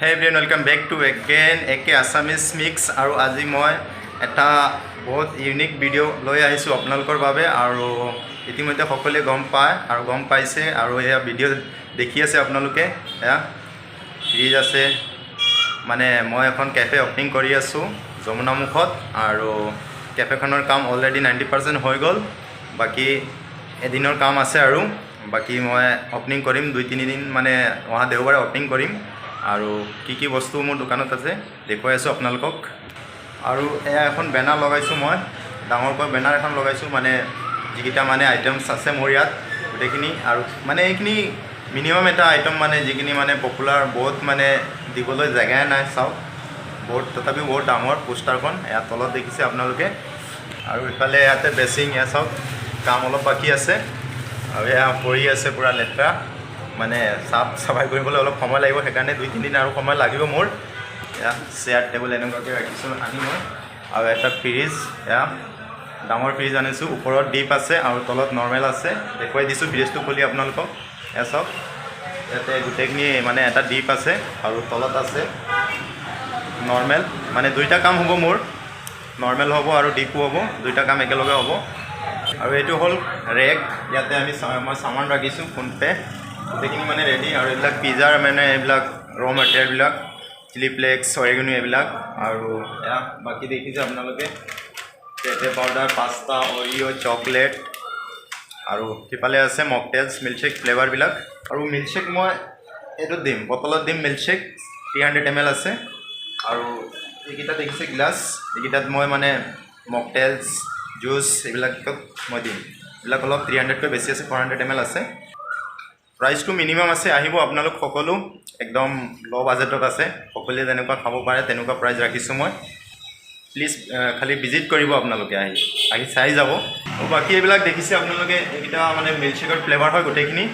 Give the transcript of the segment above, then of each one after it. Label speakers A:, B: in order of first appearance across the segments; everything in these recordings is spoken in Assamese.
A: Hey everyone, welcome back to again AK Assamese Mix আৰু আজি মই এটা বহুত ইউনিক ভিডিও লৈ আহিছো আপোনালোকৰ বাবে আৰু ইতিমধ্যে সকলোৱে গম পায় আৰু গম পাইছে আৰু এই ভিডিও দেখি আছে আপোনালোকে এয়া ফ্ৰিজ আছে মানে মই এখন কেফে ওপেনিং কৰি আছো যমুনামুখত আৰু কেফেখনৰ কাম অলৰেডি 90% হৈ গল বাকি এদিনৰ কাম আছে আৰু বাকি মই ওপেনিং কৰিম 2-3 দিন মানে অহা দেওবাৰে ওপেনিং কৰিম আৰু কি বস্তু মোৰ দোকানত আছে দেখুৱাই আছো আপোনালোকক আৰু এয়া এখন বেনাৰ লগাইছো মই ডাঙৰকৈ বেনাৰ এখন লগাইছো মানে যিকিটা মানে আইটেমছ আছে মোৰ ইয়াত গোটেইখিনি আৰু মানে এইখিনি মিনিমাম এটা আইটেম মানে যিখিনি মানে পপুলাৰ বহুত মানে দিবলৈ জাগাই নাই চাও বহুত তথাপি বহুত ডাঙৰ পোষ্টাৰখন এয়া তলত দেখিছে আপোনালোকে আৰু ইফালে ইয়াতে বেচিং এয়া চাও কাম অলপ বাকি আছে আৰু এয়া পৰি আছে পুৰা লেট্ৰা মানে সাফ সফাই কৰিবলৈ অলপ সময় লাগিব হেকাৰণে 2-3 দিন আৰু সময় লাগিব মোৰ এয়া চেয়াৰ টেবুল এনেকুৱাকৈ ৰাখিছো আনি মই আৰু এটা ফ্ৰিজ এয়া ডাঙৰ ফ্ৰিজ আনিছো ওপৰত ডিপ আছে আৰু তলত নৰ্মেল আছে দেখুৱাই দিছো ফ্ৰিজটো খুলি আপোনালোকক এয়া চাওক ইয়াতে গোটেইখিনি মানে এটা ডিপ আছে আৰু তলত আছে নৰ্মেল মানে দুইটা কাম হ'ব মোৰ নৰ্মেল হ'ব আৰু ডিপো হ'ব দুইটা কাম একেলগে হ'ব আৰু এইটো হ'ল ৰেক ইয়াতে মই সামান ৰাখিছো ফোনপে গোটেইখিনি মানে ৰেডি আৰু এইবিলাক পিজাৰ মানে এইবিলাক ৰ মেটেৰিয়েলবিলাক চিলি ফ্লেক্স অৰেগনো এইবিলাক আৰু এয়া বাকি দেখিছে আপোনালোকে পেটে পাউডাৰ পাস্তা অৰিও চকলেট আৰু কিপালে আছে মকটেলছ মিল্কশেক ফ্লেভাৰবিলাক আৰু মিল্কশেক মই এটো দিম বটলত দিম মিল্কশেক 300 ml আছে আৰু এইকিটা দেখিছে গ্লাস এইকিটাত মই মানে মকটেলছ জুস এইবিলাক মই দিম এইবিলাক অলপ 300 কৈ বেছি আছে 400 ml আছে प्राइस तो मिनिमम আছে আহিব আপোনালোক সকলো একদম লো বাজেটত আছে সকলে যেনেকুৱা খাব পাৰে তেনেকুৱা প্ৰাইস ৰাখিছো মই প্লিজ খালি ভিজিট কৰিব আপোনালোকে আহি চাই যাব আৰু বাকি এইবিলাক দেখিছে আপোনালোকে এটা মানে মিল্কশেকৰ ফ্লেভাৰ হয় গোটেইখিনি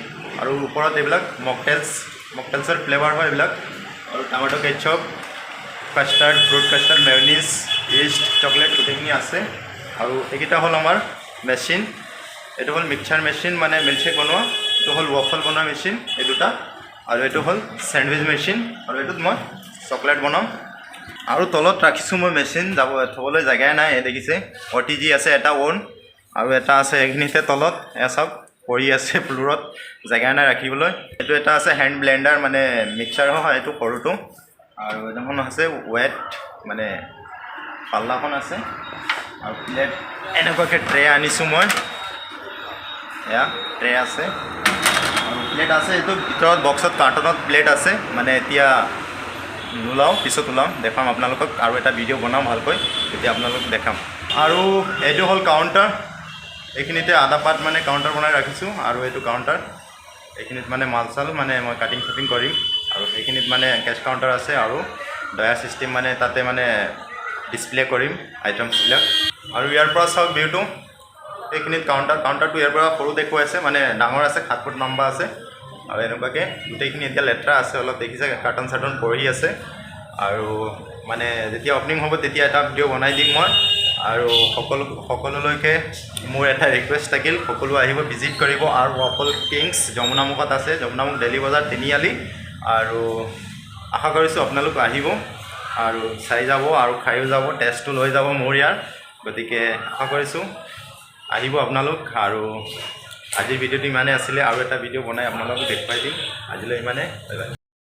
A: আৰু ওপৰত এইবিলাক মকটেলছৰ ফ্লেভাৰ হয় এইবিলাক আৰু tomato ketchup custard fruit custard mayonnaise yeast chocolate গোটেইখিনি আছে আৰু এইটা হল আমাৰ মেচিন এটো হল মিক্সচাৰ মেচিন মানে মিল্কশেক বনোৱা এটো হল ওয়াফল বনোৱা মেচিন এই দুটা আৰু এটো হল স্যান্ডউইচ মেচিন আৰু এটোত মই চকলেট বনাম আৰু তলত ৰাখিছো মই মেচিন যাব থবলৈ জায়গা নাই এই দেখিছে ওটিজি আছে এটা ওন আৰু এটা আছে এগনিতে তলত এসব পৰি আছে ফ্লোৰত জায়গা নাই ৰাখিবলৈ এটো এটা আছে হ্যান্ড ব্লেন্ডাৰ মানে মিক্সচাৰ হয় এটো সৰুটো আৰু এটাখন আছে ওয়েট মানে পাল্লাখন আছে আৰু প্লেট এনেকুৱাকে ট্ৰে আনিছো মই এয়া ট্ৰে আছে আৰু প্লেট আছে এটো ভিতৰত বক্সত কাৰ্টনত প্লেট আছে মানে এতিয়া নুলাও পিছত উলাম দেখাম আপোনালোকক আৰু এটা ভিডিও বনাম ভালকৈ তেতিয়া আপোনালোক দেখাম আৰু এটো হল কাউন্টাৰ এইখিনিতে আধা পাৰ্ট মানে কাউন্টাৰ বনাই ৰাখিছো আৰু এটো কাউন্টাৰ এইখিনিত মানে মালচাল মানে মই কাটিং শ্বপিং কৰিম আৰু এইখিনিত মানে কেশ কাউন্টাৰ আছে আৰু দয়া সিস্টেম মানে তাতে মানে ডিসপ্লে কৰিম আইটেমছ বিলাক আৰু ইয়াৰ পৰা চাওক ভিউটো এইখিনিত কাউন্টাৰটো ইয়াৰ পৰা সৰু দেখুৱাই আছে মানে ডাঙৰ আছে 7 ফুট লম্বা আছে আৰু এনেকুৱাকে গোটেইখিনি এতিয়া লেট্ৰা আছে অলপ দেখিছে কাৰ্টন সাৰ্টন পৰি আছে আৰু মানে যেতিয়া ওপেনিং হ'ব তেতিয়া এটা ভিডিও বনাই দিম মই আৰু সকলোলৈকে মোৰ এটা ৰিকুৱেষ্ট থাকিল সকলো আহিব ভিজিট কৰিব আৰু ওয়াফল কিংছ যমুনামুখত আছে যমুনামুখ দিল্লী বজাৰ তিনিআলি আৰু আশা কৰিছো আপোনালোক আহিব আৰু চাই যাব আৰু খাইও যাব টেষ্টটো লৈ যাব মোৰ ইয়াৰ গতিকে আশা কৰিছো আহিব আপোনালোক আৰু আজিৰ ভিডিওটো ইমানে আছিল আৰু এটা ভিডিও বনাই আপোনালোকক দেখুৱাই দিম আজিলৈ ইমানে বাই বাই